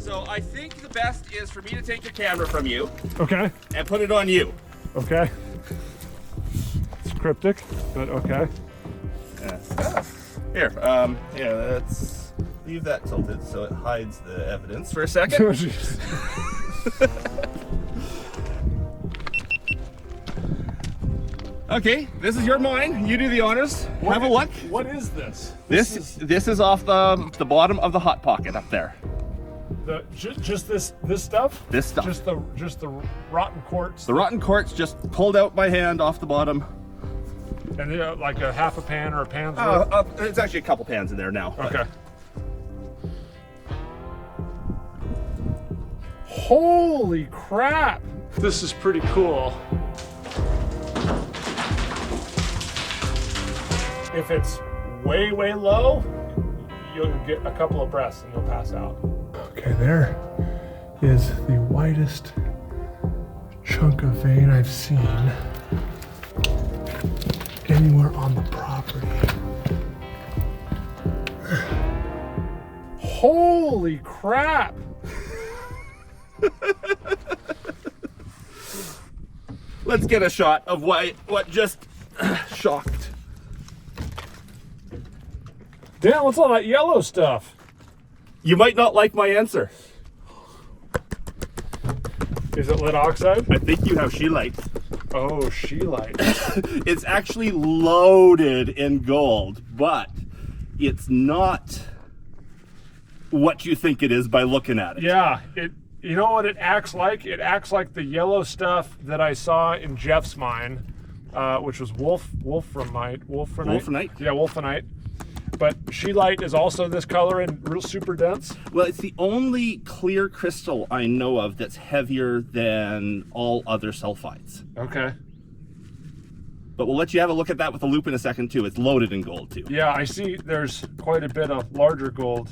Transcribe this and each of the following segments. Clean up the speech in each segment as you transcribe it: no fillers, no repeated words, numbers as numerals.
So I think the best is for me to take your camera from you. Okay. And put it on you. Okay. It's cryptic, but okay. Here, yeah, let's leave that tilted so it hides the evidence for a second. Oh, jeez. Okay, this is your mine. You do the honors. Have a look. What is this? This is off the bottom of the hot pocket up there. Just this stuff? This stuff. Just the rotten quartz. The rotten quartz just pulled out by hand off the bottom. And like a half a pan or a pan's worth? It's actually a couple pans in there now. Okay. Holy crap! This is pretty cool. If it's way, way low, you'll get a couple of breaths and you'll pass out. Okay, there is the widest chunk of vein I've seen anywhere on the property. Holy crap! Let's get a shot of what just shocked. Damn, what's all that yellow stuff? You might not like my answer. Is it lead oxide? I think you have scheelite. Oh, scheelite. It's actually loaded in gold, but it's not what you think it is by looking at it. Yeah, you know what it acts like? It acts like the yellow stuff that I saw in Jeff's mine, which was wulfenite. Wulfenite? Yeah, wulfenite. But scheelite is also this color and real super dense. Well, it's the only clear crystal I know of that's heavier than all other sulfides. Okay. But we'll let you have a look at that with a loop in a second too. It's loaded in gold too. Yeah, I see there's quite a bit of larger gold.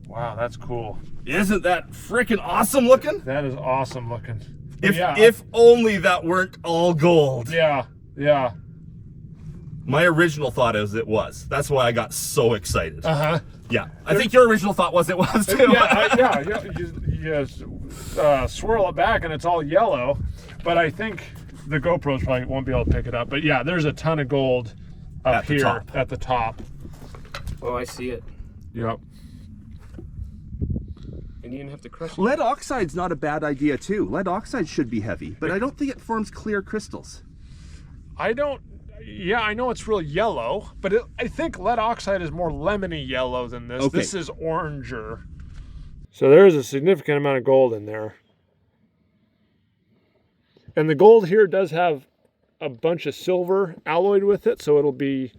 Wow, that's cool. Isn't that freaking awesome looking? That is awesome looking. If only that weren't all gold. Yeah, yeah. My original thought is it was. That's why I got so excited. Uh-huh. Yeah. I think your original thought was it was too. Yeah. You swirl it back and it's all yellow, but I think the GoPros probably won't be able to pick it up. But yeah, there's a ton of gold up here at the top. Oh, I see it. Yep. And you didn't have to crush it. Lead oxide's not a bad idea too. Lead oxide should be heavy, but I don't think it forms clear crystals. Yeah, I know it's real yellow, but I think lead oxide is more lemony yellow than this. Okay. This is oranger. So there's a significant amount of gold in there. And the gold here does have a bunch of silver alloyed with it, so it'll be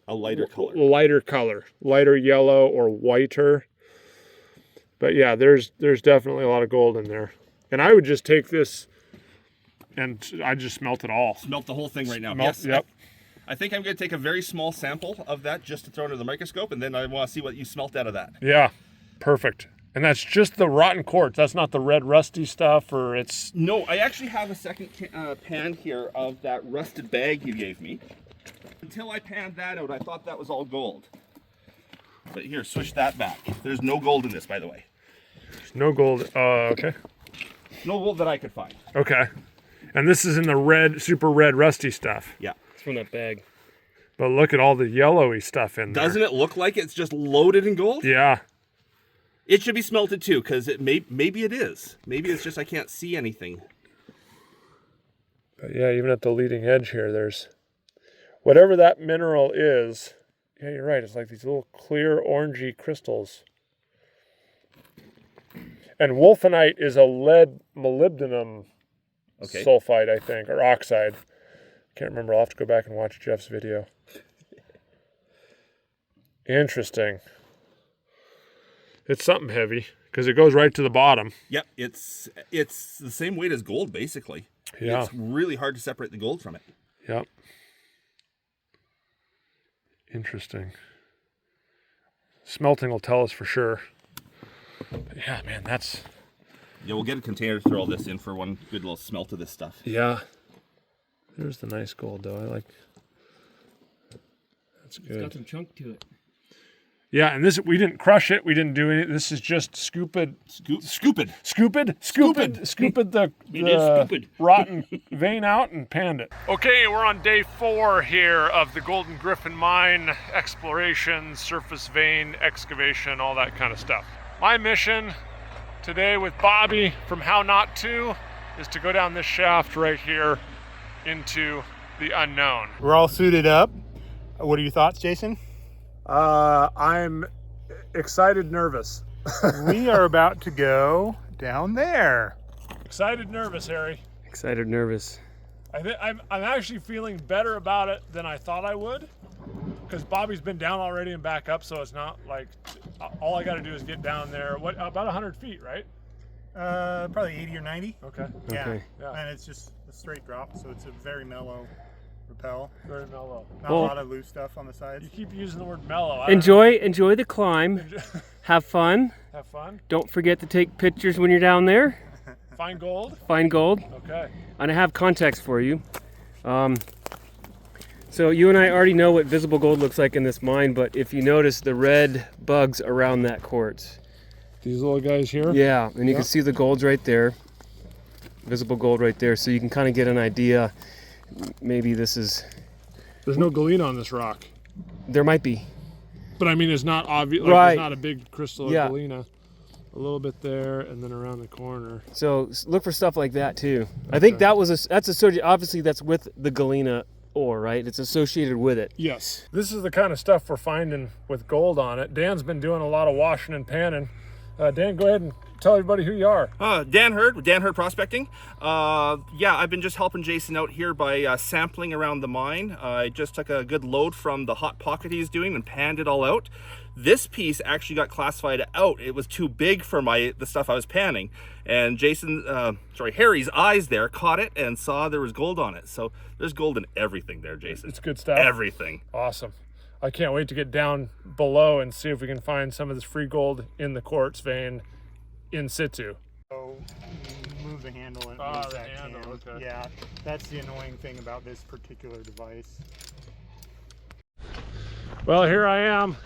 A lighter color. Lighter yellow or whiter. But yeah, there's definitely a lot of gold in there. And I would just take this and I just smelt it all. Smelt the whole thing right now. Yes. Yep. I think I'm going to take a very small sample of that just to throw into the microscope, and then I want to see what you smelt out of that. Yeah, perfect. And that's just the rotten quartz. That's not the red rusty stuff, or it's... No, I actually have a second pan here of that rusted bag you gave me. Until I panned that out, I thought that was all gold. But here, switch that back. There's no gold in this, by the way. There's no gold. Okay. No gold that I could find. Okay. And this is in the red, super red rusty stuff. Yeah. It's from that bag. But look at all the yellowy stuff in there. Doesn't it look like it's just loaded in gold? Yeah. It should be smelted too, because maybe it is. Maybe it's just I can't see anything. But yeah, even at the leading edge here, there's... Whatever that mineral is... Yeah, you're right. It's like these little clear orangey crystals. And wulfenite is a lead molybdenum sulfide, I think, or oxide. Can't remember. I'll have to go back and watch Jeff's video. Interesting. It's something heavy because it goes right to the bottom. Yep, it's the same weight as gold, basically. Yeah. It's really hard to separate the gold from it. Yep. Interesting. Smelting will tell us for sure. But yeah, man, that's... Yeah, we'll get a container to throw all this in for one good little smelt of this stuff. Yeah. There's the nice gold, though. I like... That's good. It's got some chunk to it. Yeah, and this, we didn't crush it. We didn't do any. This is just scooped the rotten vein out and panned it. Okay, we're on day 4 here of the Golden Griffin Mine exploration, surface vein excavation, all that kind of stuff. My mission today with Bobby from How Not To is to go down this shaft right here into the unknown. We're all suited up. What are your thoughts, Jason? I'm excited, nervous. We are about to go down there. Excited, nervous, Harry. Excited, nervous. I'm actually feeling better about it than I thought I would, because Bobby's been down already and back up, so it's not like all I got to do is get down there. What, about 100 feet, right? Probably 80 or 90. Okay. Yeah. Okay. Yeah. And it's just a straight drop, so it's a very mellow rappel. Very mellow. Not a lot of loose stuff on the sides. You keep using the word mellow. Enjoy the climb. Have fun. Have fun. Don't forget to take pictures when you're down there. Find gold. Find gold. Okay. And I have context for you. So you and I already know what visible gold looks like in this mine, but if you notice the red bugs around that quartz. These little guys here? Yeah, and you can see the gold's right there. Visible gold right there, so you can kind of get an idea. Maybe this is... There's no galena on this rock. There might be. But I mean, it's not obvious. Like, Right. There's not a big crystal of galena. A little bit there, and then around the corner. So look for stuff like that too. I think that was that's associated. Obviously, that's with the galena ore, right? It's associated with it. Yes. This is the kind of stuff we're finding with gold on it. Dan's been doing a lot of washing and panning. Dan, go ahead and tell everybody who you are. Dan Hurd with Dan Hurd Prospecting. Yeah, I've been just helping Jason out here by sampling around the mine. I just took a good load from the hot pocket he's doing and panned it all out. This piece actually got classified out. It was too big for the stuff I was panning. And Harry's eyes there caught it and saw there was gold on it. So there's gold in everything there, Jason. It's good stuff. Everything. Awesome. I can't wait to get down below and see if we can find some of this free gold in the quartz vein in situ. So move the handle and the handle, okay. Yeah, that's the annoying thing about this particular device. Well, here I am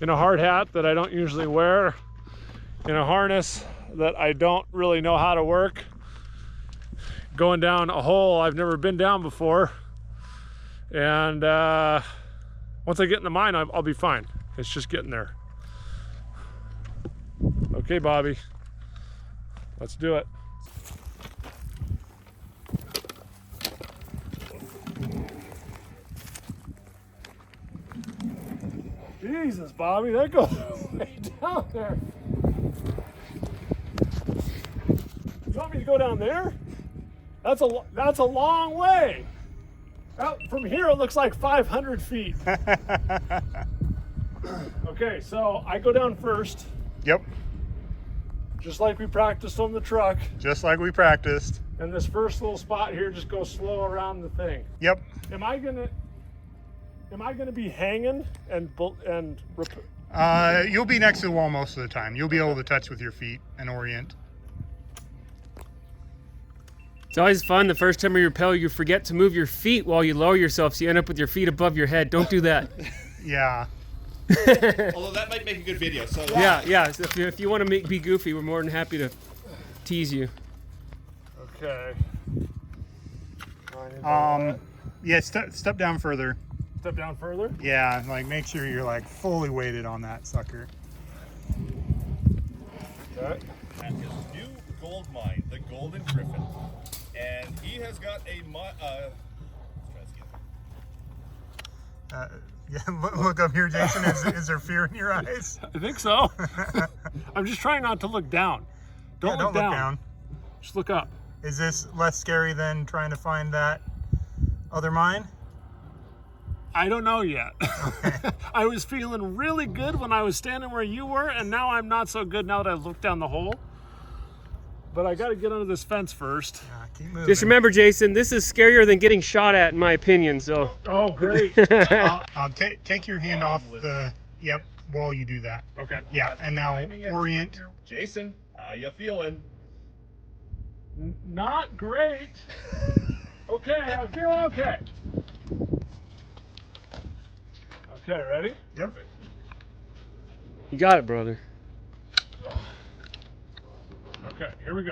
in a hard hat that I don't usually wear, in a harness that I don't really know how to work, going down a hole I've never been down before, and once I get in the mine, I'll be fine. It's just getting there. Okay, Bobby, let's do it. Jesus, Bobby, that goes way down there. You want me to go down there? That's a long way. From here, it looks like 500 feet. Okay, so I go down first. Yep. Just like we practiced on the truck. Just like we practiced. And this first little spot here, just go slow around the thing. Yep. Am I gonna be hanging and you'll be next to the wall most of the time. You'll be able to touch with your feet and orient. It's always fun. The first time you rappel, you forget to move your feet while you lower yourself, so you end up with your feet above your head. Don't do that. Yeah. Although that might make a good video. So Yeah. So if you want to be goofy, we're more than happy to tease you. Okay. Yeah, step down further. Step down further? Yeah, like make sure you're like fully weighted on that sucker. Okay. At his new gold mine, the Golden Griffin, and he has got a Yeah, look up here, Jason. Is there fear in your eyes? I think so. I'm just trying not to look down. Don't look down. Just look up. Is this less scary than trying to find that other mine? I don't know yet. I was feeling really good when I was standing where you were, and now I'm not so good now that I've looked down the hole. But I got to get under this fence first. Yeah, keep moving. Just remember, Jason, this is scarier than getting shot at, in my opinion. So. Oh, great. I'll take your hand off the. Yep, while you do that. Okay. Yeah, and now orient. Jason, how you feeling? Not great. Okay, I'm feeling okay. Okay, ready? Yep. You got it, brother. Okay, here we go.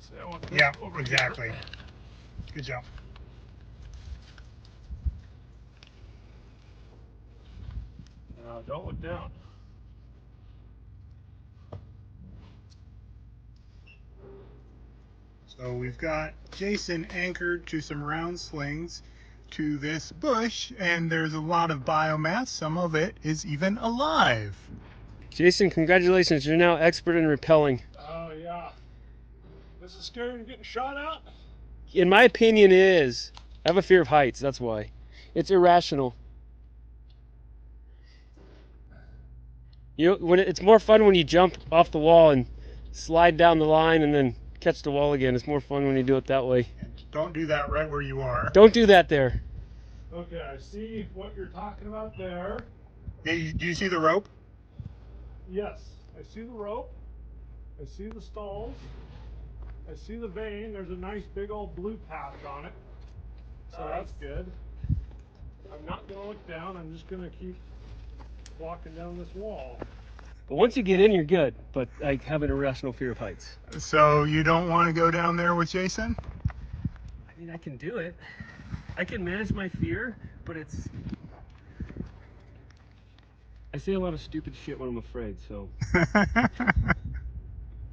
So I want this Yeah, over exactly. here. Good job. Now, don't look down. So we've got Jason anchored to some round slings to this bush, and there's a lot of biomass. Some of it is even alive. Jason, congratulations. You're now expert in rappelling. Oh, yeah. This is scary to getting shot at? In my opinion, it is. I have a fear of heights, that's why. It's irrational. It's more fun when you jump off the wall and slide down the line and then catch the wall again. It's more fun when you do it that way. Don't do that right where you are. Don't do that there. Okay, I see what you're talking about there. Do you see the rope? Yes, I see the rope. I see the stalls. I see the vein. There's a nice big old blue patch on it. So that's good. I'm not going to look down. I'm just going to keep walking down this wall. But once you get in, you're good. But I have an irrational fear of heights. So you don't want to go down there with Jason? I mean, I can do it. I can manage my fear, but it's... I say a lot of stupid shit when I'm afraid, so...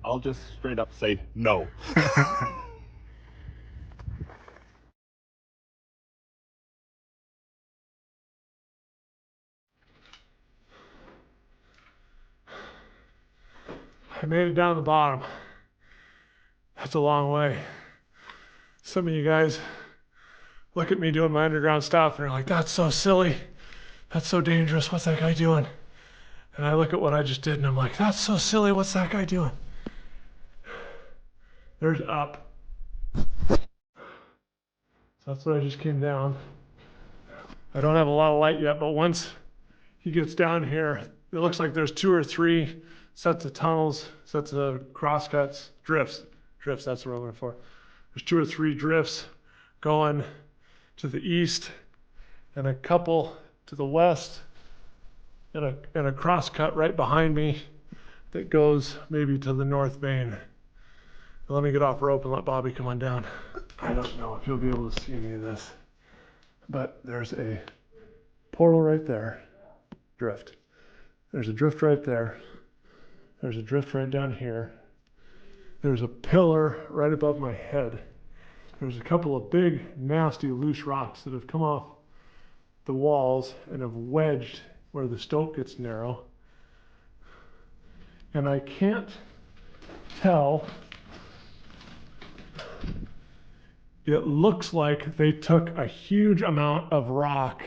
I'll just straight up say no. I made it down to the bottom. That's a long way. Some of you guys look at me doing my underground stuff and are like, that's so silly. That's so dangerous. What's that guy doing? And I look at what I just did and I'm like, that's so silly. What's that guy doing? There's up. So that's what I just came down. I don't have a lot of light yet, but once he gets down here, it looks like there's 2 or 3 sets of tunnels, sets of crosscuts, drifts, that's what I'm looking for. There's 2 or 3 drifts going to the east and a couple to the west and a crosscut right behind me that goes maybe to the north main. Let me get off rope and let Bobby come on down. I don't know if you'll be able to see any of this, but there's a portal right there, drift. There's a drift right there. There's a drift right down here. There's a pillar right above my head. There's a couple of big, nasty, loose rocks that have come off the walls and have wedged where the stope gets narrow. And I can't tell. It looks like they took a huge amount of rock,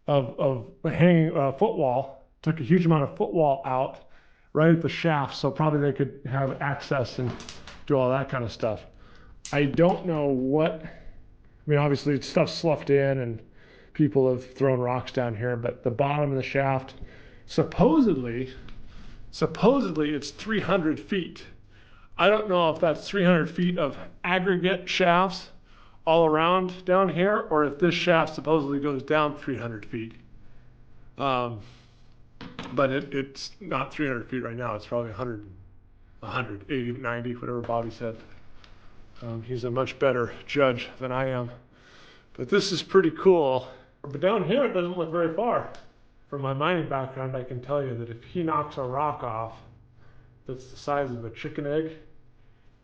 of hanging footwall, took a huge amount of footwall out right at the shaft, so probably they could have access and do all that kind of stuff. I don't know what, I mean, obviously stuff's sloughed in and people have thrown rocks down here, but the bottom of the shaft, supposedly it's 300 feet. I don't know if that's 300 feet of aggregate shafts all around down here, or if this shaft supposedly goes down 300 feet. But it's not 300 feet right now. It's probably 180, 90, whatever Bobby said. He's a much better judge than I am. But this is pretty cool. But down here, it doesn't look very far. From my mining background, I can tell you that if he knocks a rock off that's the size of a chicken egg,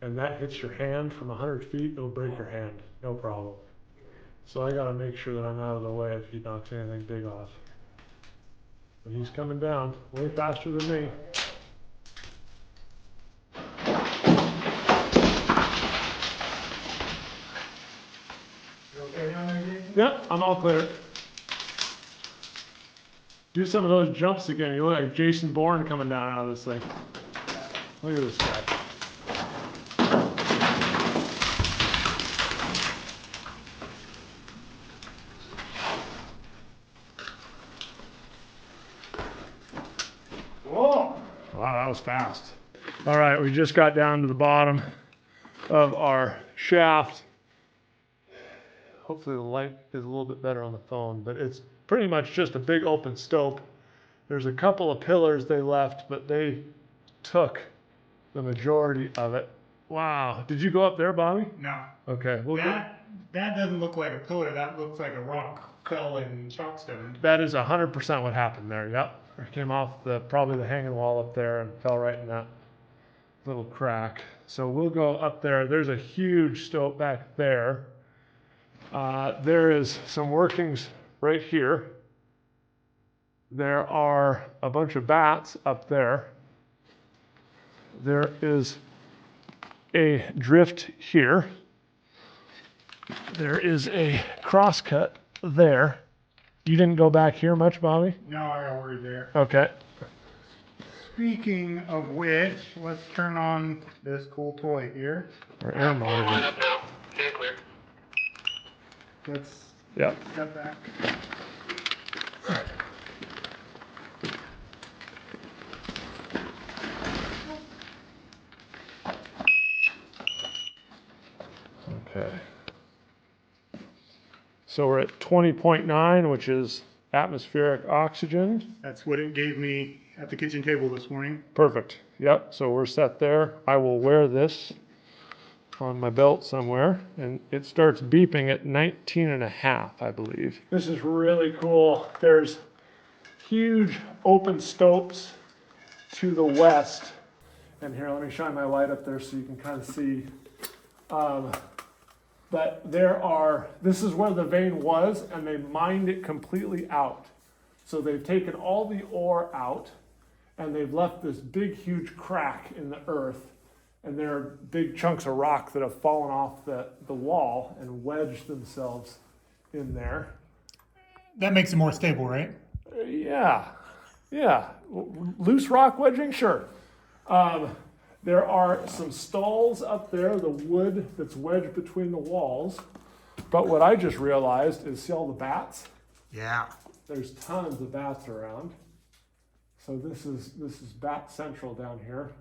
and that hits your hand from 100 feet, it'll break your hand, no problem. So I gotta make sure that I'm out of the way if he knocks anything big off. But he's coming down way faster than me. You okay down there, Jason? Yeah, I'm all clear. Do some of those jumps again. You look like Jason Bourne coming down out of this thing. Look at this guy. Whoa! Wow, that was fast. All right, we just got down to the bottom of our shaft. hopefully the light is a little bit better on the phone, but it's pretty much just a big open stope. There's a couple of pillars they left, but they took the majority of it. Wow. Did you go up there, Bobby? No. Okay. That doesn't look like a pillar. That looks like a rock cut and chalkstone. That is 100% what happened there. Yep. It came off probably the hanging wall up there and fell right in that little crack. So we'll go up there. There's a huge stope back there. There is some workings right here. There are a bunch of bats up there. There is a drift here. There is a crosscut there. You didn't go back here much, Bobby? No, I got worried there. Okay. Speaking of which, let's turn on this cool toy here. Our air monitor. Stay clear. Let's Yep. step back. Okay. So we're at 20.9, which is atmospheric oxygen. That's what it gave me at the kitchen table this morning. Perfect. Yep. So we're set there. I will wear this on my belt somewhere, and it starts beeping at 19.5, I believe. This is really cool. There's huge open stopes to the west. And here, let me shine my light up there so you can kind of see. But this is where the vein was, and they mined it completely out. So they've taken all the ore out, and they've left this big, huge crack in the earth. And there are big chunks of rock that have fallen off the wall and wedged themselves in there. That makes it more stable, right? Yeah. Loose rock wedging, sure. There are some stalls up there, the wood that's wedged between the walls. But what I just realized is, see all the bats? Yeah. There's tons of bats around. So this is bat central down here.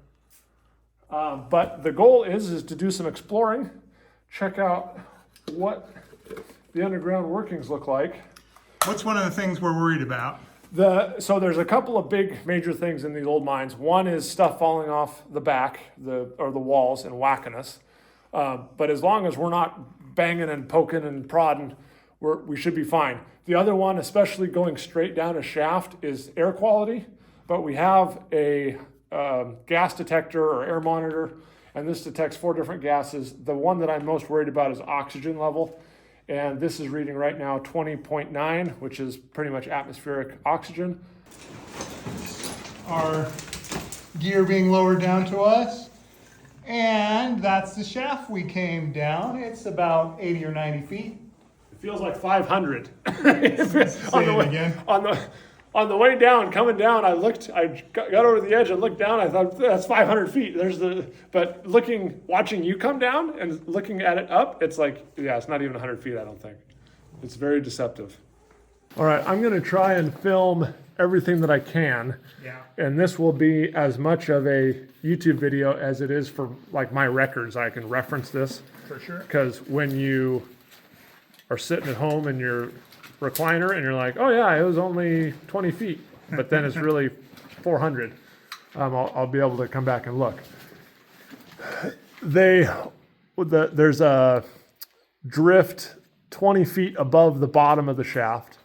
But the goal is to do some exploring, check out what the underground workings look like. What's one of the things we're worried about? So there's a couple of big major things in these old mines. One is stuff falling off the back, or the walls, and whacking us. But as long as we're not banging and poking and prodding, we should be fine. The other one, especially going straight down a shaft, is air quality. But we have a gas detector or air monitor, and this detects 4 different gases. The one that I'm most worried about is oxygen level. And this is reading right now 20.9, which is pretty much atmospheric oxygen. Our gear being lowered down to us. And that's the shaft we came down. It's about 80 or 90 feet. It feels like 500. Say it again. On the way down, coming down, I got over the edge and looked down. I thought, that's 500 feet. But watching you come down and looking at it up, it's like, yeah, it's not even 100 feet, I don't think. It's very deceptive. All right, I'm going to try and film everything that I can. Yeah. And this will be as much of a YouTube video as it is for like my records. I can reference this. For sure. Because when you are sitting at home in your recliner and you're like, oh yeah, it was only 20 feet, but then it's really 400. I'll be able to come back and look. There's a drift 20 feet above the bottom of the shaft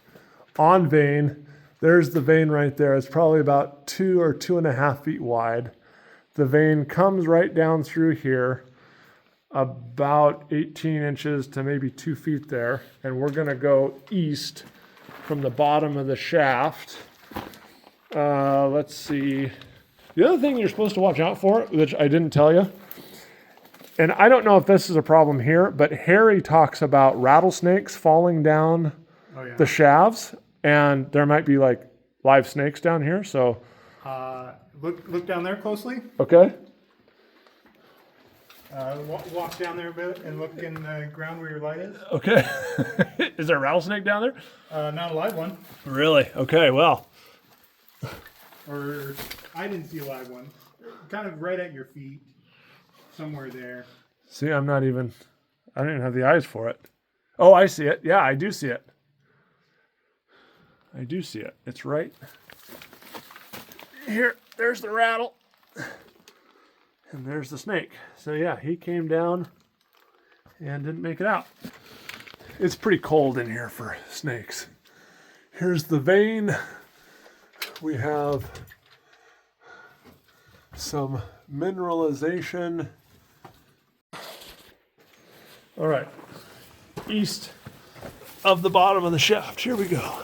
on vein. There's the vein right there. It's probably about 2 or 2.5 feet wide. The vein comes right down through here, about 18 inches to maybe 2 feet there, and we're going to go east from the bottom of the shaft. Let's see. The other thing you're supposed to watch out for, which I didn't tell you, and I don't know if this is a problem here, but Harry talks about rattlesnakes falling down the shafts, and there might be like live snakes down here. So Look down there closely. Okay. Walk down there a bit and look in the ground where your light is. Okay. Is there a rattlesnake down there? Not a live one. Really? Okay, well. Or I didn't see a live one. Kind of right at your feet. Somewhere there. See, I don't even have the eyes for it. Oh, I see it. Yeah, I do see it. I do see it. It's right here. There's the rattle. And there's the snake. So yeah, he came down and didn't make it out. It's pretty cold in here for snakes. Here's the vein. We have some mineralization. All right, east of the bottom of the shaft. Here we go.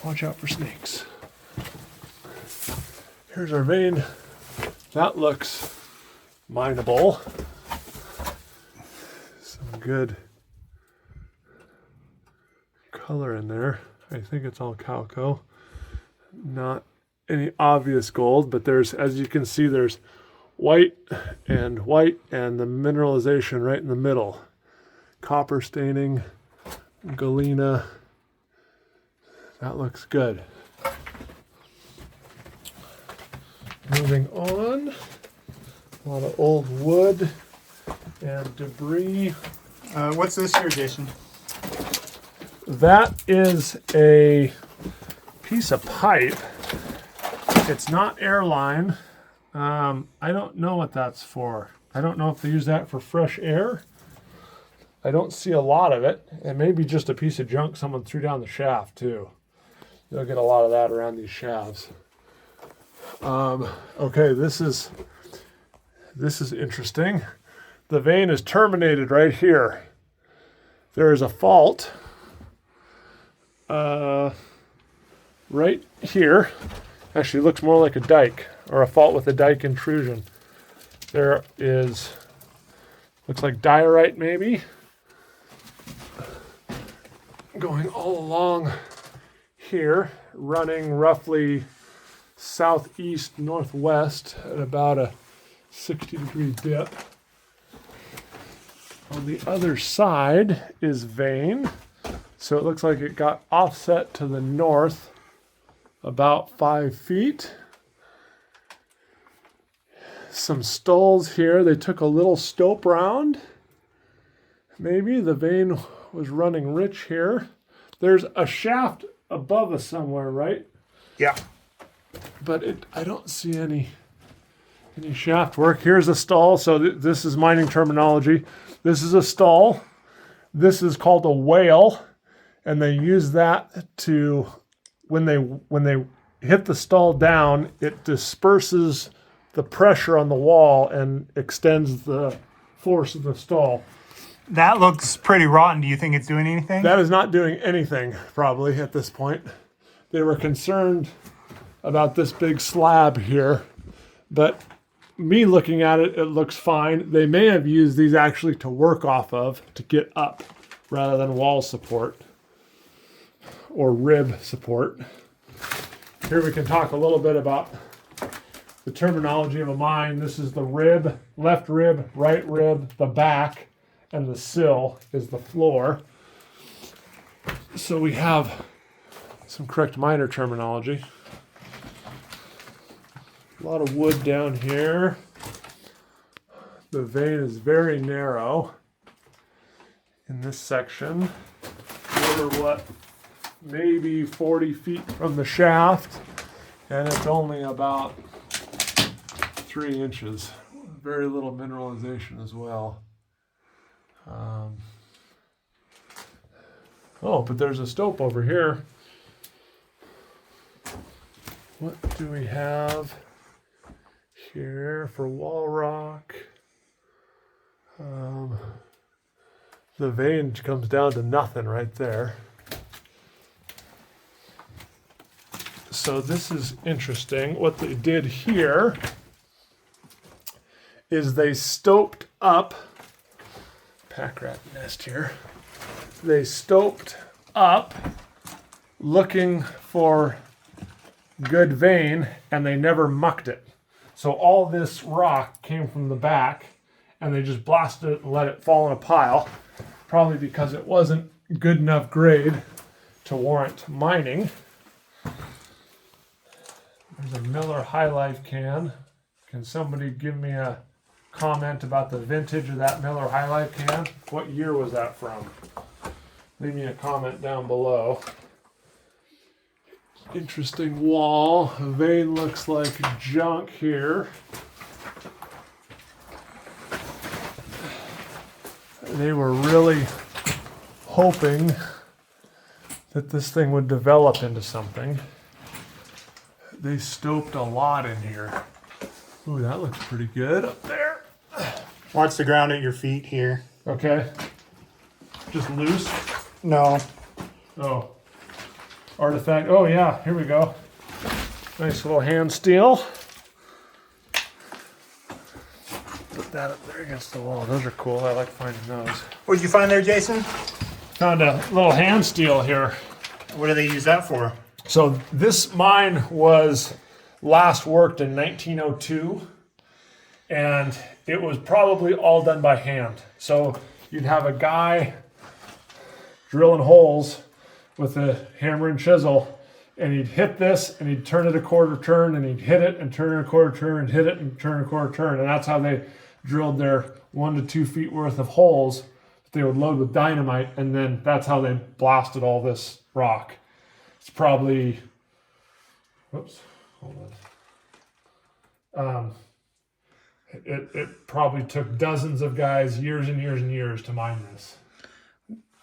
Watch out for snakes. Here's our vein. That looks mineable. Some good color in there. I think it's all calco. Not any obvious gold, but there's, as you can see, there's white and the mineralization right in the middle. Copper staining, galena. That looks good. Moving on, a lot of old wood and debris. What's this here, Jason? That is a piece of pipe. It's not airline. I don't know what that's for. I don't know if they use that for fresh air. I don't see a lot of it. It may be just a piece of junk someone threw down the shaft too. You'll get a lot of that around these shafts. Okay, this is interesting. The vein is terminated right here. There is a fault right here. Actually looks more like a dike, or a fault with a dike intrusion. There is, looks like diorite maybe, going all along here, running roughly southeast northwest at about a 60-degree dip. On the other side is vein, so it looks like it got offset to the north about 5 feet. Some stalls here. They took a little stope round. Maybe the vein was running rich here. There's a shaft above us somewhere, right? Yeah. But I don't see any shaft work. Here's a stall. So this is mining terminology. This is a stall. This is called a whale, and they use that to, when they hit the stall down, it disperses the pressure on the wall and extends the force of the stall. That looks pretty rotten. Do you think it's doing anything? That is not doing anything, probably, at this point. They were concerned about this big slab here, but me looking at it, it looks fine. They may have used these actually to work off of, to get up, rather than wall support or rib support. Here we can talk a little bit about the terminology of a mine. This is the rib, left rib, right rib, the back, and the sill is the floor. So we have some correct miner terminology. A lot of wood down here. The vein is very narrow in this section. We're what, maybe 40 feet from the shaft, and it's only about 3 inches. Very little mineralization as well. Oh, but there's a stope over here. What do we have here for wall rock? The vein comes down to nothing right there. So this is interesting. What they did here is they stoped up, pack rat nest here. They stoped up looking for good vein, and they never mucked it. So all this rock came from the back, and they just blasted it and let it fall in a pile, probably because it wasn't good enough grade to warrant mining. There's a Miller High Life can. Can somebody give me a comment about the vintage of that Miller High Life can? What year was that from? Leave me a comment down below. Interesting wall. The vein looks like junk here. They were really hoping that this thing would develop into something. They stoped a lot in here. Ooh, that looks pretty good up there. Watch the ground at your feet here. Okay. Just loose? No. Oh. Artifact. Oh yeah, here we go. Nice little hand steel. Put that up there against the wall. Those are cool. I like finding those. What did you find there, Jason? Found a little hand steel here. What do they use that for? So this mine was last worked in 1902, and it was probably all done by hand. So you'd have a guy drilling holes with a hammer and chisel, and he'd hit this and he'd turn it a quarter turn, and he'd hit it and turn it a quarter turn, and hit it and turn a quarter turn. And that's how they drilled their 1 to 2 feet worth of holes that they would load with dynamite, and then that's how they blasted all this rock. It's probably, whoops, hold on. It probably took dozens of guys years and years and years to mine this.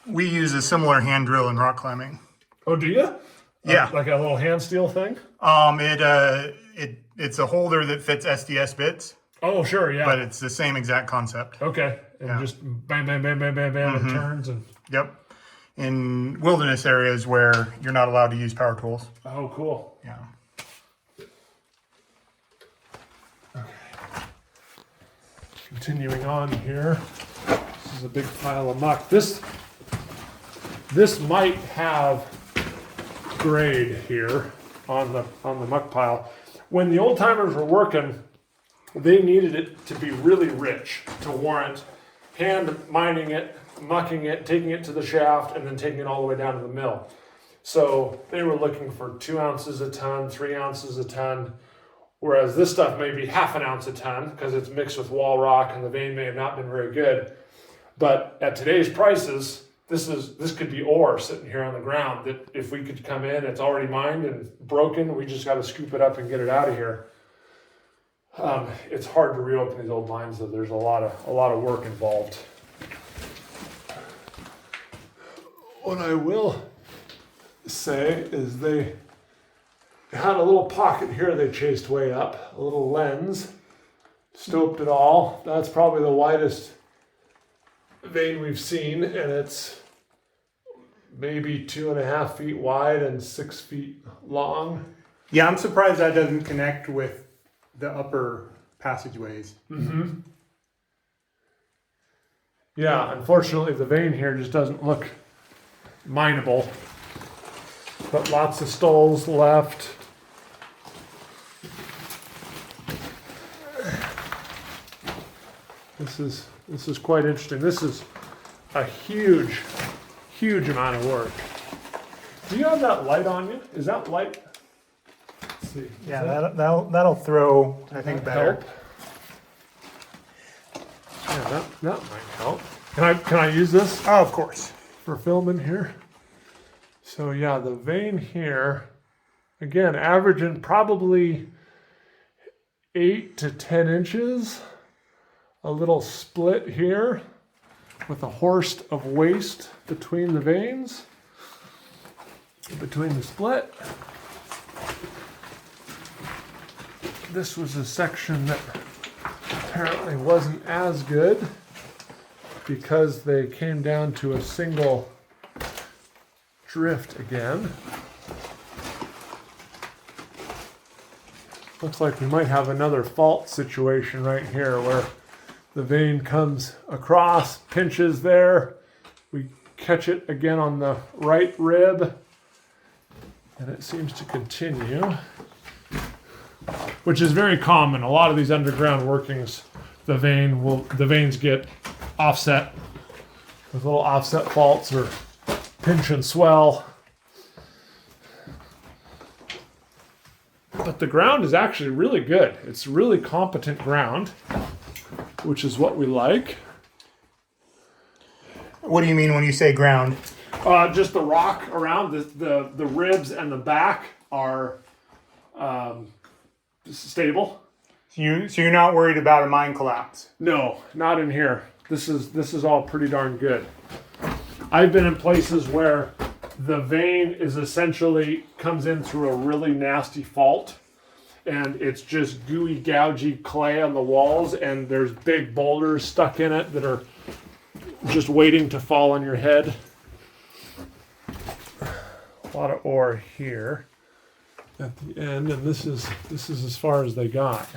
We use a similar hand drill in rock climbing. Oh, do you? Yeah. Like a little hand steel thing? It's a holder that fits SDS bits, Oh, sure, yeah. but it's the same exact concept. Okay. And Yeah. just bam, bam, bam, bam, bam, bam, it turns and. Yep. In wilderness areas where you're not allowed to use power tools. Oh, cool. Yeah. Continuing on here. This is a big pile of muck. This might have grade here on the muck pile. When the old timers were working, they needed it to be really rich to warrant hand mining it, mucking it, taking it to the shaft, and then taking it all the way down to the mill. So they were looking for 2 ounces a ton, 3 ounces a ton, whereas this stuff may be half an ounce a ton because it's mixed with wall rock and the vein may have not been very good. But at today's prices, this could be ore sitting here on the ground that if we could come in, it's already mined and broken, we just got to scoop it up and get it out of here. It's hard to reopen these old mines, though. There's a lot of work involved. What I will say is they had a little pocket here they chased way up, a little lens, stoped it all. That's probably the widest vein we've seen, and it's maybe 2.5 feet wide and 6 feet long. Yeah, I'm surprised that doesn't connect with the upper passageways. Mm-hmm. Yeah, unfortunately the vein here just doesn't look mineable. But lots of stoles left. This is quite interesting. This is a huge amount of work. Do you have that light on you? Is that light? Let's see. Yeah, that'll throw, I think, better. Help? Yeah, that might help. Can I use this Oh, of course. for filming here? So yeah, the vein here, again, averaging probably 8 to 10 inches. A little split here with a horst of waste between the veins, between the split. This was a section that apparently wasn't as good because they came down to a single drift again. Looks like we might have another fault situation right here where the vein comes across, pinches there. We catch it again on the right rib, and it seems to continue, which is very common. A lot of these underground workings, the veins get offset with little offset faults or pinch and swell. But the ground is actually really good. It's really competent ground. which is what we like. What do you mean when you say ground? Just the rock around the ribs and the back are stable. So you're not worried about a mine collapse? No, not in here. This is all pretty darn good. I've been in places where the vein is essentially comes in through a really nasty fault, and it's just gooey, gougy clay on the walls, and there's big boulders stuck in it that are just waiting to fall on your head. A lot of ore here at the end, and this is as far as they got.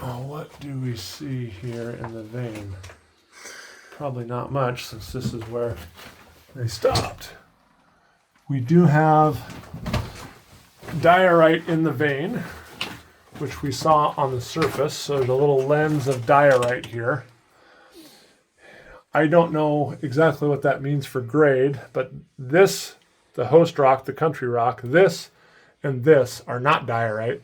Oh, what do we see here in the vein? Probably not much, since this is where they stopped. We do have diorite in the vein, which we saw on the surface. So there's a little lens of diorite here. I don't know exactly what that means for grade, but this, the host rock, the country rock, this and this are not diorite.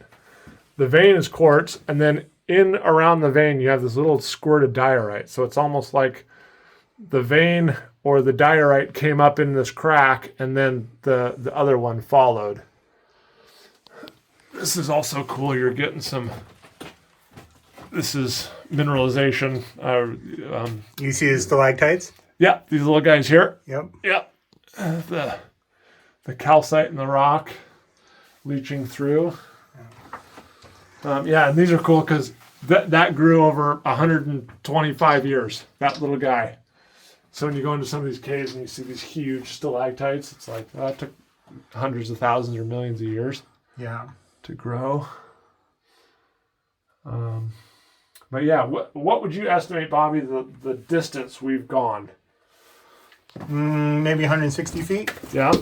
The vein is quartz, and then in around the vein you have this little squirt of diorite. So it's almost like the vein or the diorite came up in this crack, and then the other one followed. This is also cool. You're getting some. This is mineralization. You see the stalactites? Yeah, these little guys here. Yep. Yep. The calcite in the rock leaching through. Yeah, and these are cool because that grew over 125 years. That little guy. So when you go into some of these caves and you see these huge stalactites, it's like that took hundreds of thousands or millions of years. Yeah. To grow. But yeah, what would you estimate, Bobby, the distance we've gone? Maybe 160 feet. Yeah.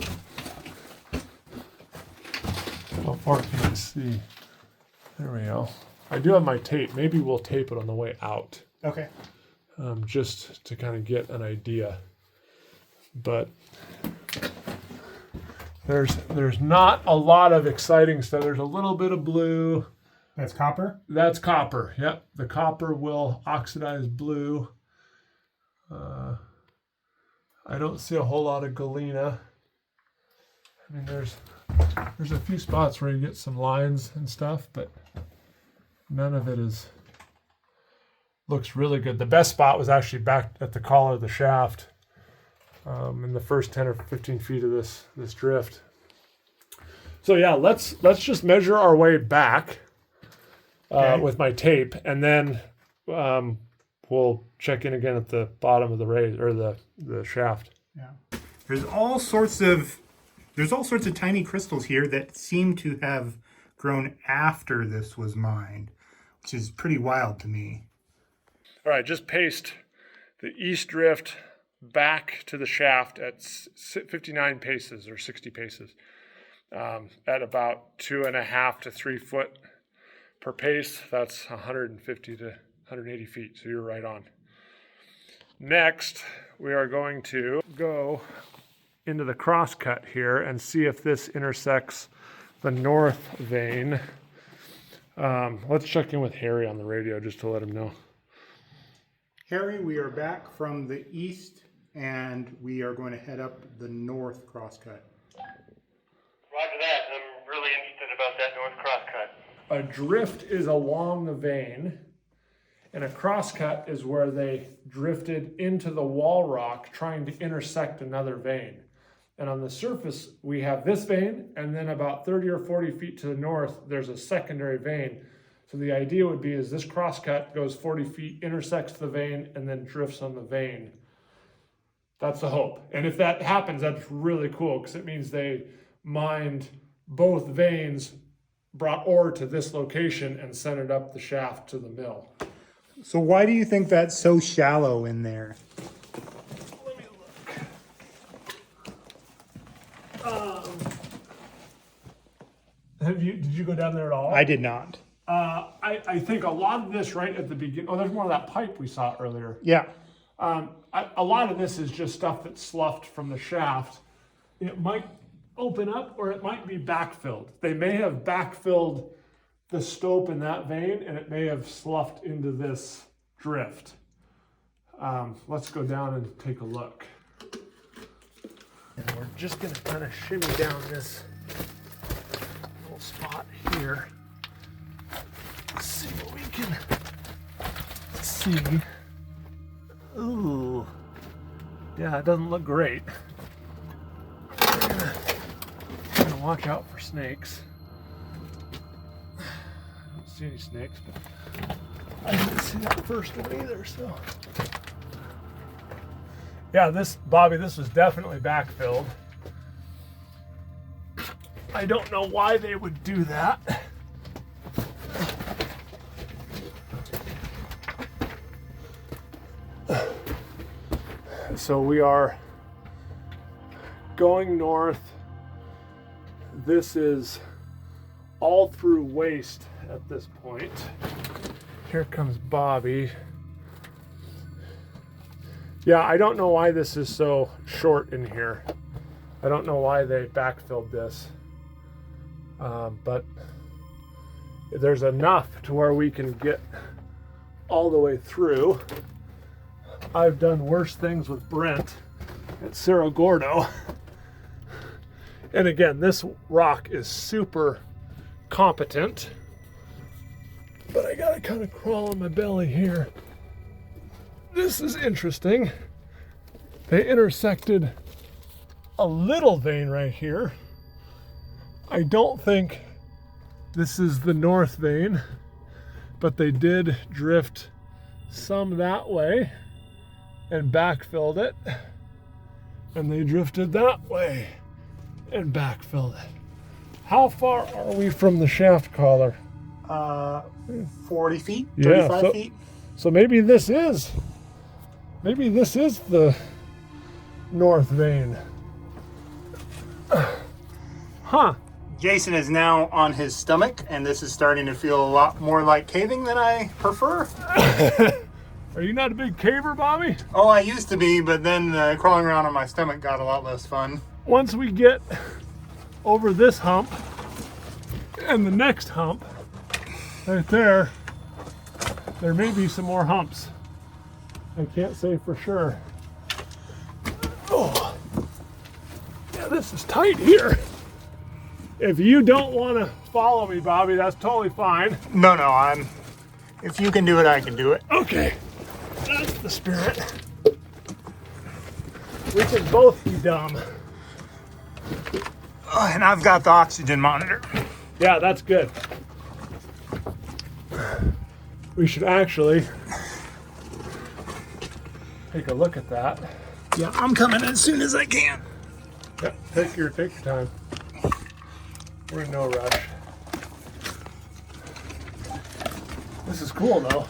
How far can I see? There we go. I do have my tape. Maybe we'll tape it on the way out. Okay. Just to kind of get an idea. But there's not a lot of exciting stuff. There's a little bit of blue. That's copper? That's copper. Yep. The copper will oxidize blue. I don't see a whole lot of galena. I mean, there's a few spots where you get some lines and stuff, but none of it looks really good. The best spot was actually back at the collar of the shaft, in the first 10 or 15 feet of this drift. So yeah, let's just measure our way back with my tape, and then we'll check in again at the bottom of the raise or the shaft. Yeah. There's all sorts of tiny crystals here that seem to have grown after this was mined, which is pretty wild to me. All right, just paste the east drift back to the shaft at 59 paces or 60 paces, at about 2.5 to 3 foot per pace. That's 150 to 180 feet, so you're right on. Next, we are going to go into the crosscut here and see if this intersects the north vein. Let's check in with Harry on the radio just to let him know. Harry, we are back from the east, and we are going to head up the north crosscut. Roger that. I'm really interested about that north crosscut. A drift is along the vein, and a crosscut is where they drifted into the wall rock trying to intersect another vein. And on the surface, we have this vein, and then about 30 or 40 feet to the north, there's a secondary vein. So the idea would be is this crosscut goes 40 feet, intersects the vein, and then drifts on the vein. That's the hope. And if that happens, that's really cool, because it means they mined both veins, brought ore to this location, and sent it up the shaft to the mill. So why do you think that's so shallow in there? Let me look. Did you go down there at all? I did not. I think a lot of this right at the beginning. Oh, there's more of that pipe we saw earlier. Yeah. A lot of this is just stuff that's sloughed from the shaft. It might open up, or it might be backfilled. They may have backfilled the stope in that vein, and it may have sloughed into this drift. Let's go down and take a look. And we're just gonna kind of shimmy down this little spot here. Let's see what we can see. Ooh, yeah, it doesn't look great. We're gonna watch out for snakes. I don't see any snakes, but I didn't see that first one either, so. Yeah, Bobby, this was definitely backfilled. I don't know why they would do that. So we are going north. This is all through waste at this point. Here comes Bobby. Yeah, I don't know why this is so short in here. I don't know why they backfilled this. But there's enough to where we can get all the way through. I've done worse things with Brent at Cerro Gordo. And again, this rock is super competent. But I gotta kind of crawl on my belly here. This is interesting. They intersected a little vein right here. I don't think this is the north vein, but they did drift some that way and backfilled it. And they drifted that way and backfilled it. How far are we from the shaft collar? 40 feet, Yeah, 35 feet. So maybe this is the north vein. Huh. Jason is now on his stomach, and this is starting to feel a lot more like caving than I prefer. Are you not a big caver, Bobby? Oh, I used to be, but then crawling around on my stomach got a lot less fun. Once we get over this hump and the next hump, right there may be some more humps. I can't say for sure. Oh, yeah, this is tight here. If you don't want to follow me, Bobby, that's totally fine. No, if you can do it, I can do it. Okay, that's the spirit. We can both be dumb. And I've got the oxygen monitor. Yeah, that's good. We should actually take a look at that. Yeah, I'm coming as soon as I can. Yeah, take your time. We're in no rush. This is cool though.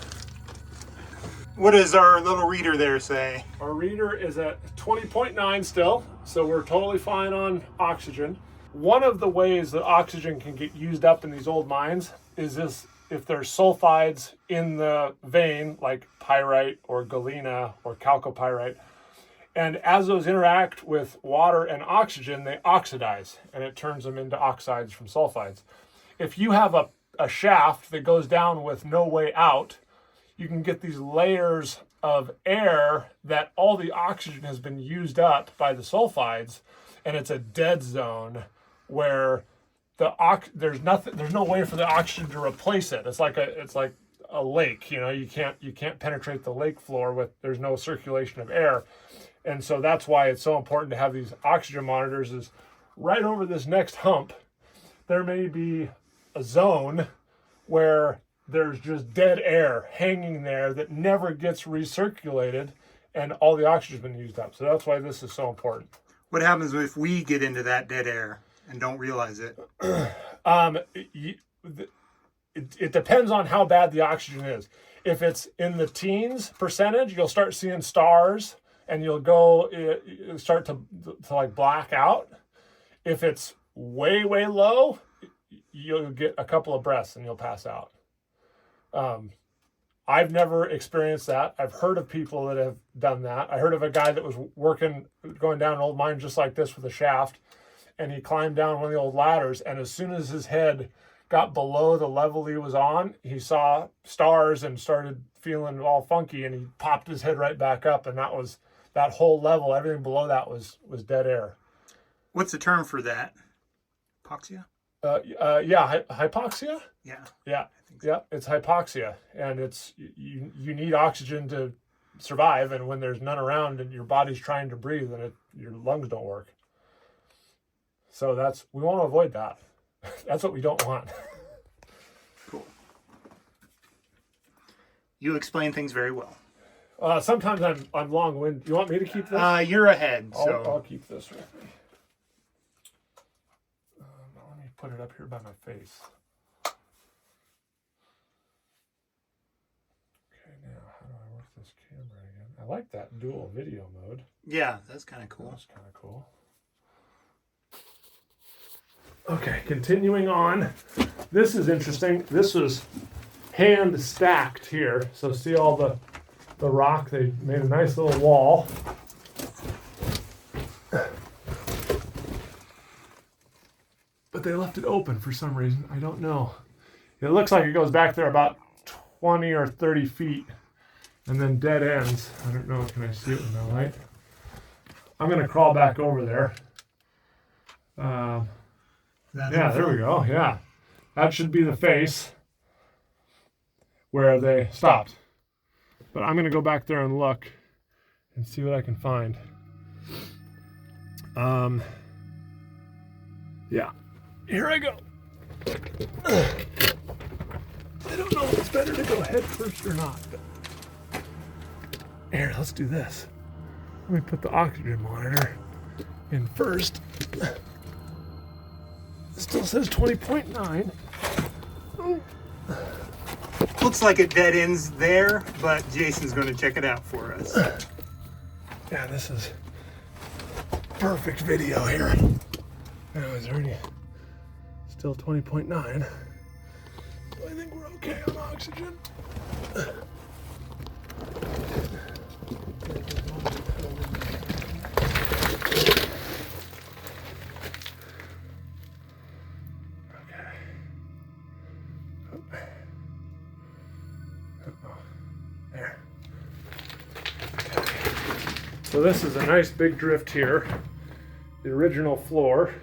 What does our little reader there say? Our reader is at 20.9 still, so we're totally fine on oxygen. One of the ways that oxygen can get used up in these old mines is if there's sulfides in the vein, like pyrite or galena or chalcopyrite, and as those interact with water and oxygen, they oxidize, and it turns them into oxides from sulfides. If you have a shaft that goes down with no way out, you can get these layers of air that all the oxygen has been used up by the sulfides, and it's a dead zone where there's no way for the oxygen to replace it. It's like a lake, you can't penetrate the lake floor there's no circulation of air. And so that's why it's so important to have these oxygen monitors. Is right over this next hump, there may be a zone where there's just dead air hanging there that never gets recirculated, and all the oxygen's been used up. So that's why this is so important. What happens if we get into that dead air and don't realize it? It depends on how bad the oxygen is. If it's in the teens percentage, you'll start seeing stars, and you'll start to like black out. If it's way low, you'll get a couple of breaths and you'll pass out. I've never experienced that. I've heard of people that have done that. I heard of a guy that was going down an old mine just like this with a shaft, and he climbed down one of the old ladders, and as soon as his head got below the level he was on, he saw stars and started feeling all funky, and he popped his head right back up, and that whole level, everything below that was dead air. What's the term for that? Hypoxia? Yeah, hypoxia? Yeah. Yeah, I think so. yeah, it's hypoxia, and it's you need oxygen to survive, and when there's none around and your body's trying to breathe, and your lungs don't work. So we want to avoid that. That's what we don't want. Cool. You explain things very well. Sometimes I'm long-winded. You want me to keep this? You're ahead, so I'll keep this with me. Let me put it up here by my face. Okay, now how do I work this camera again? I like that dual video mode. yeah, that's kind of cool. That's kind of cool. Okay, continuing on. This is interesting. This was hand stacked here. So see all the rock? They made a nice little wall. But they left it open for some reason. I don't know. It looks like it goes back there about 20 or 30 feet and then dead ends. I don't know. Can I see it with my light? I'm going to crawl back over there. Yeah, there we go. Yeah. That should be the face where they stopped. But I'm going to go back there and look and see what I can find. Yeah. Here I go. I don't know if it's better to go head first or not. But here, let's do this. Let me put the oxygen monitor in first. It still says 20.9. Looks like it dead ends there, but Jason's going to check it out for us. Yeah, this is perfect video here. Now, is there any? Still 20.9. I think we're okay on oxygen. There. So this is a nice big drift here. The original floor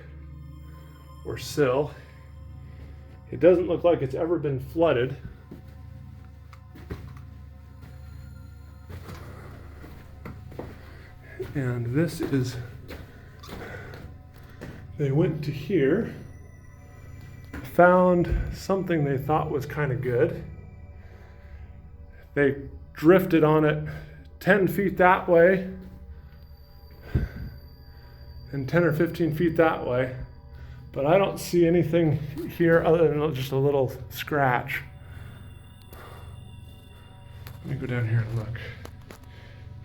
or sill. It doesn't look like it's ever been flooded. And this is, they went to here, found something they thought was kind of good. They drifted on it 10 feet that way and 10 or 15 feet that way. But I don't see anything here other than just a little scratch. Let me go down here and look.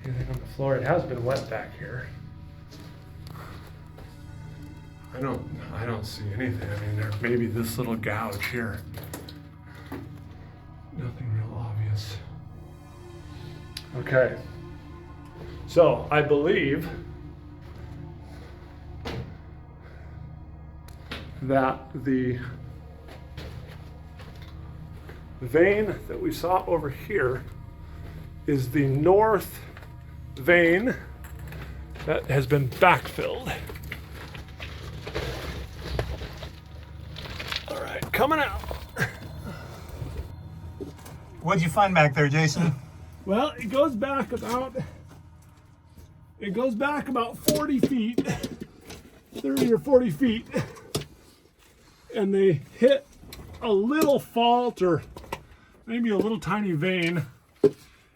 Anything on the floor? It has been wet back here. I don't see anything. I mean, there may be this little gouge here. Nothing real obvious. Okay. So I believe that the vein that we saw over here is the north vein that has been backfilled. All right, coming out. What'd you find back there, Jason? Well, it goes back about 40 feet, 30 or 40 feet. And they hit a little fault or maybe a little tiny vein,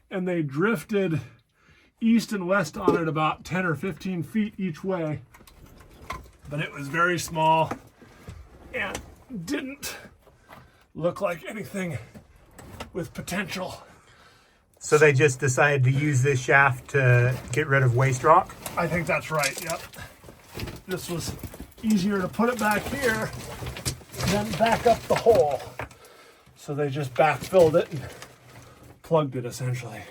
and they drifted east and west on it about 10 or 15 feet each way. But it was very small and didn't look like anything with potential. So they just decided to use this shaft to get rid of waste rock? I think that's right, yep. This was easier to put it back here than back up the hole. So they just backfilled it and plugged it essentially.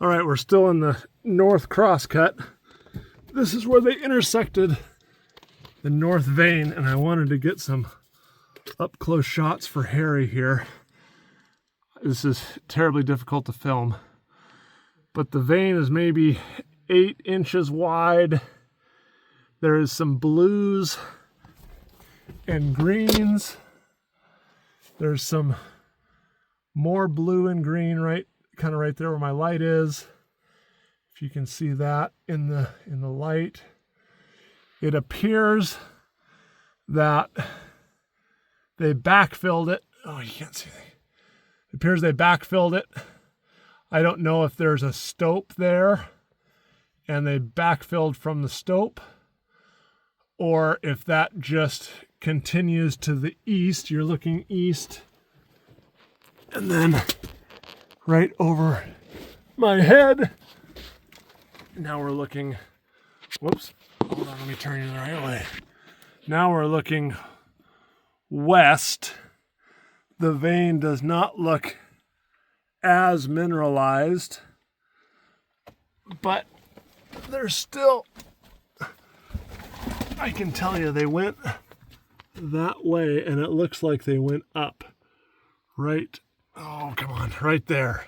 All right, we're still in the north crosscut. this is where they intersected the north vein, and I wanted to get some up close shots for Harry here. This is terribly difficult to film, but the vein is maybe 8 inches wide. There is some blues and greens. There's some more blue and green kind of right there where my light is. If you can see that in the light, it appears that they backfilled it. Oh, you can't see anything. It appears they backfilled it. I don't know if there's a stope there and they backfilled from the stope, or if that just continues to the east. You're looking east, and then right over my head, now we're looking, whoops, hold on, let me turn you the right way. Now we're looking west. The vein does not look as mineralized, but there's still, I can tell you they went that way, and it looks like they went up right, oh come on, right there.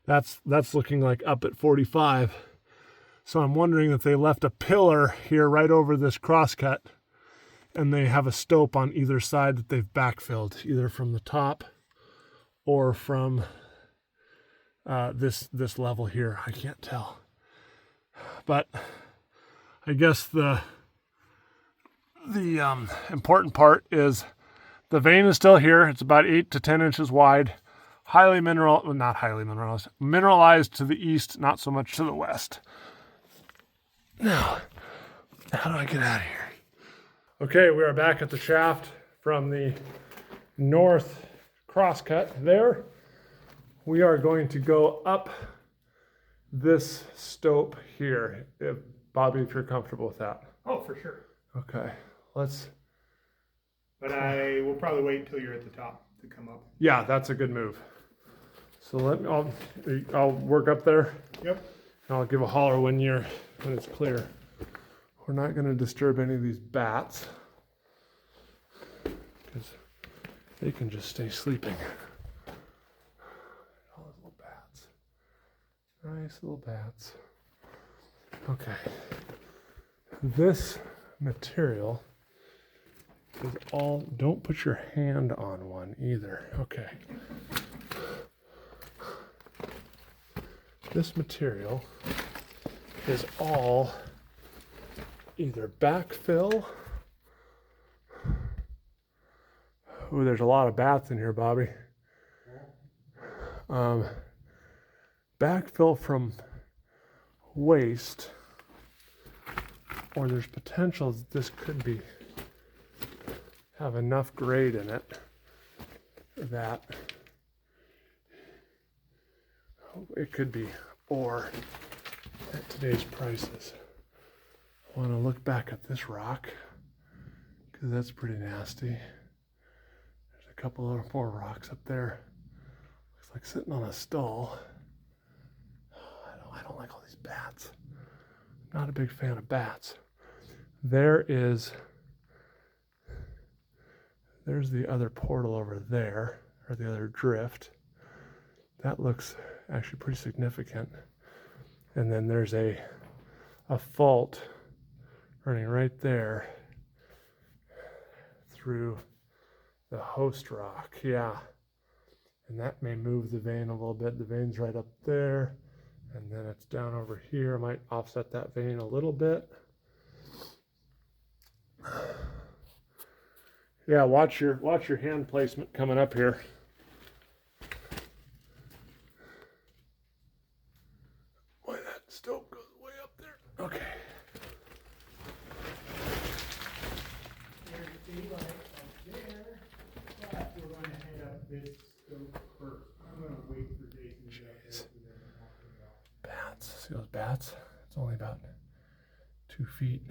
That's looking like up at 45. So I'm wondering if they left a pillar here right over this crosscut, and they have a stope on either side that they've backfilled, either from the top or from this level here. I can't tell. But I guess the important part is the vein is still here. It's about 8 to 10 inches wide. Highly not highly mineralized. Mineralized to the east, not so much to the west. Now, how do I get out of here? Okay, we are back at the shaft from the north crosscut there. We are going to go up this stope here. Bobby, if you're comfortable with that. Oh, for sure. Okay, let's. But I will probably wait until you're at the top to come up. Yeah, that's a good move. So I'll work up there. Yep. And I'll give a holler when it's clear. We're not going to disturb any of these bats because they can just stay sleeping. All those little bats. Nice little bats. Okay. This material is all, don't put your hand on one either. Okay. This material is all either backfill. Oh, there's a lot of bats in here, Bobby. Backfill from waste, or there's potential that this could have enough grade in it that it could be ore at today's prices. I want to look back at this rock because that's pretty nasty. There's a couple of more rocks up there. Looks like sitting on a skull. I don't like all these bats. I'm not a big fan of bats. There's the other portal over there, or the other drift. That looks actually pretty significant. And then there's a fault running right there through the host rock. Yeah. And that may move the vein a little bit. The vein's right up there, and then it's down over here. I might offset that vein a little bit. Yeah, watch your hand placement coming up here. Boy, that stope goes way up there. Okay. There's daylight up there, but we're going to head up this stope first. I'm going to wait for Jason to get up there. Bats. See those bats? It's only about 2 feet.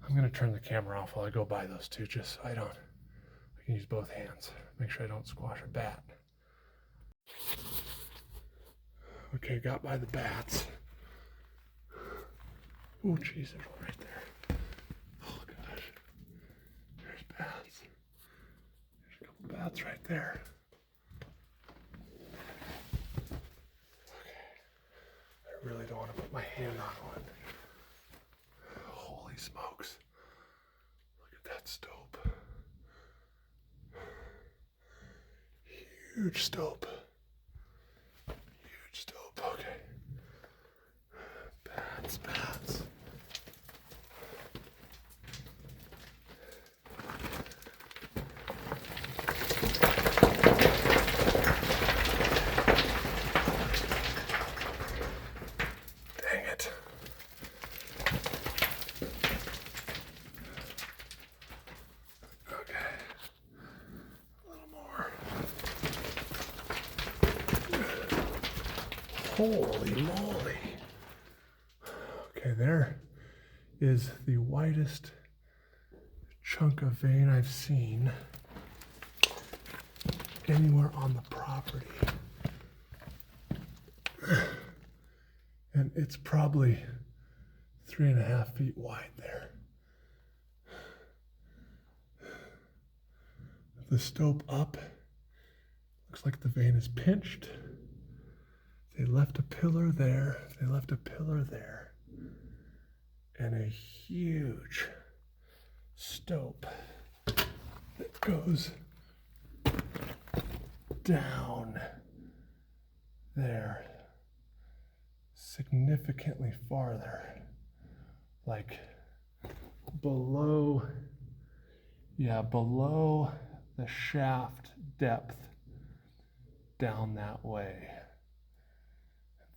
I'm going to turn the camera off while I go by those two, just so I can use both hands. Make sure I don't squash a bat. Okay, got by the bats. Oh, geez, there's one right there. Oh, gosh. There's bats. There's a couple bats right there. Okay. I really don't want to put my hand on one. Holy smokes. Look at that stope. Huge stope. Huge stope. Okay. Bats, bats. Dang it. Okay. A little more. Holy moly. Okay, there is the widest chunk of vein I've seen anywhere on the property. And it's probably 3.5 feet wide there. The stope up, looks like the vein is pinched. They left a pillar there, they left a pillar there, and a huge stope that goes down there significantly farther, like below the shaft depth down that way.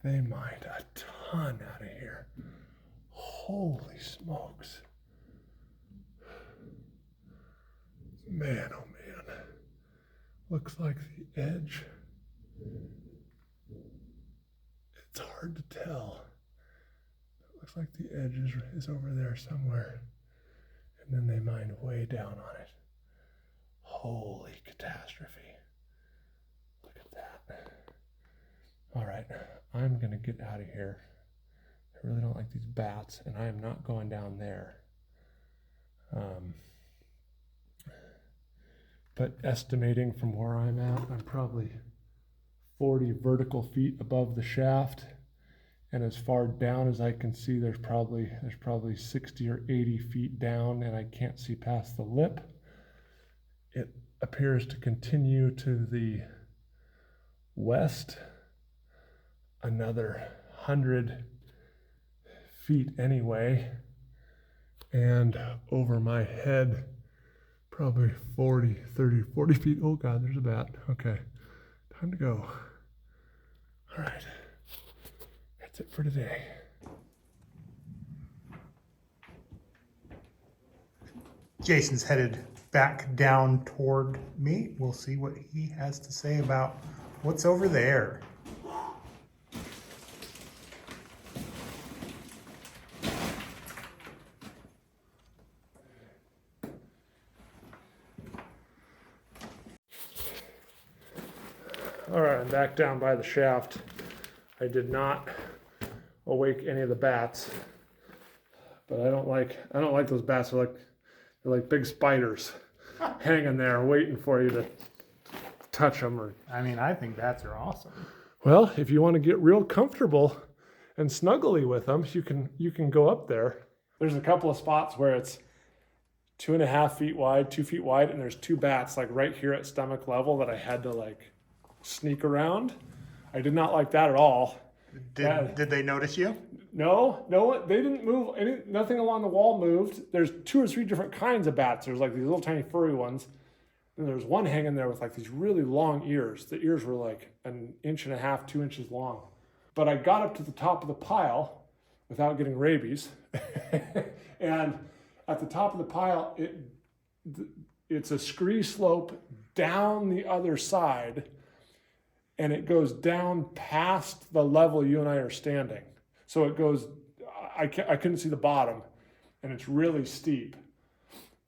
They mined a ton out of here. Holy smokes. Man, oh man. Looks like the edge. It's hard to tell. It looks like the edge is over there somewhere. And then they mined way down on it. Holy catastrophe. Look at that. All right, I'm gonna get out of here. I really don't like these bats, and I am not going down there. But estimating from where I'm at, I'm probably 40 vertical feet above the shaft, and as far down as I can see, there's probably 60 or 80 feet down, and I can't see past the lip. It appears to continue to the west, another 100 feet anyway, and over my head, probably 40 feet. Oh God, there's a bat. Okay, time to go. All right, that's it for today. Jason's headed back down toward me. We'll see what he has to say about what's over there. All right, I'm back down by the shaft. I did not awake any of the bats, but I don't like those bats. They're like big spiders hanging there waiting for you to touch them. Or I mean, I think bats are awesome. well, if you want to get real comfortable and snuggly with them, you can go up there. There's a couple of spots where it's 2.5 feet wide, 2 feet wide, and there's two bats like right here at stomach level that I had to like sneak around. I did not like that at all. Did they notice you? No, they didn't move. Nothing along the wall moved. There's 2 or 3 different kinds of bats. There's like these little tiny furry ones. And there's one hanging there with like these really long ears. The ears were like 1.5 inches, 2 inches long. But I got up to the top of the pile without getting rabies. And at the top of the pile, it's a scree slope down the other side, and it goes down past the level you and I are standing. So it goes, I couldn't see the bottom, and it's really steep.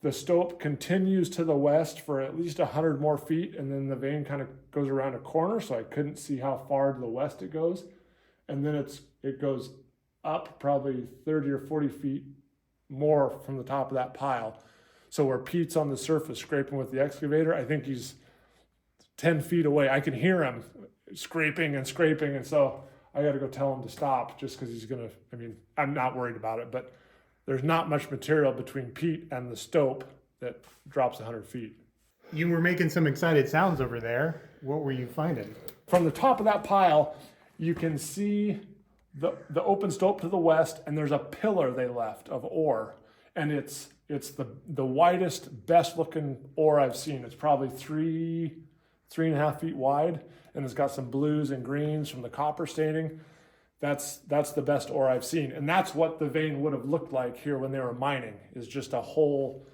The stope continues to the west for at least 100 more feet, and then the vein kind of goes around a corner, so I couldn't see how far to the west it goes. And then it goes up probably 30 or 40 feet more from the top of that pile. So where Pete's on the surface scraping with the excavator, I think he's 10 feet away. I can hear him scraping, and so I got to go tell him to stop just because he's gonna, I mean, I'm not worried about it, but there's not much material between Pete and the stope that drops 100 feet. You were making some excited sounds over there. What were you finding? From the top of that pile, you can see the open stope to the west, and there's a pillar they left of ore, and it's the widest, best looking ore I've seen. It's probably 3.5 feet wide, and it's got some blues and greens from the copper staining. That's the best ore I've seen, and that's what the vein would have looked like here when they were mining, is just a whole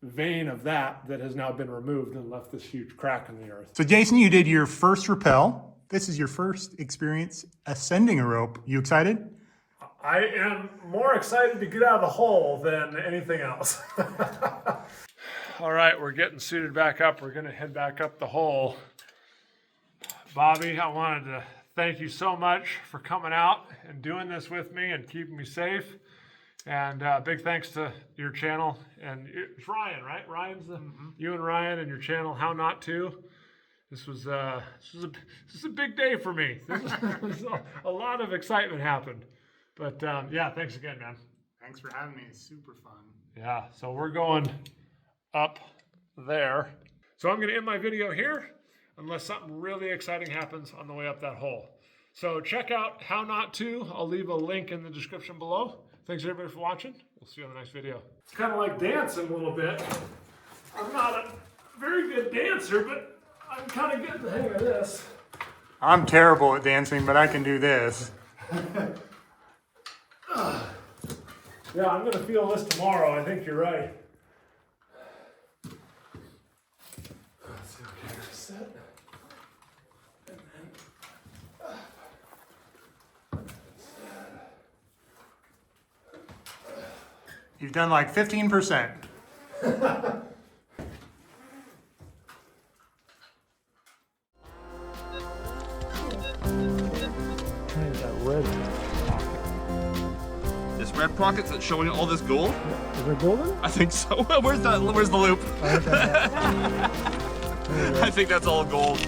vein of that has now been removed and left this huge crack in the earth. So Jason, you did your first rappel. This is your first experience ascending a rope. You excited? I am more excited to get out of the hole than anything else. All right, we're getting suited back up. We're gonna head back up the hole. Bobby, I wanted to thank you so much for coming out and doing this with me and keeping me safe. And big thanks to your channel, and it's Ryan, right? Ryan's you and Ryan and your channel, How Not To. This was a big day for me. A lot of excitement happened, but yeah, thanks again, man. Thanks for having me. It's super fun. Yeah, so we're going up there. So I'm going to end my video here, unless something really exciting happens on the way up that hole. So check out How Not To. I'll leave a link in the description below. Thanks everybody for watching. We'll see you on the next video. It's kind of like dancing a little bit. I'm not a very good dancer, but I'm kind of getting the hang of this. I'm terrible at dancing, but I can do this. Yeah, I'm going to feel this tomorrow. I think you're right. Let's see, okay, set. And then You've done like 15%. This red pocket that's showing all this gold? Is there golden? I think so. Where's the loop? I think that's all gold.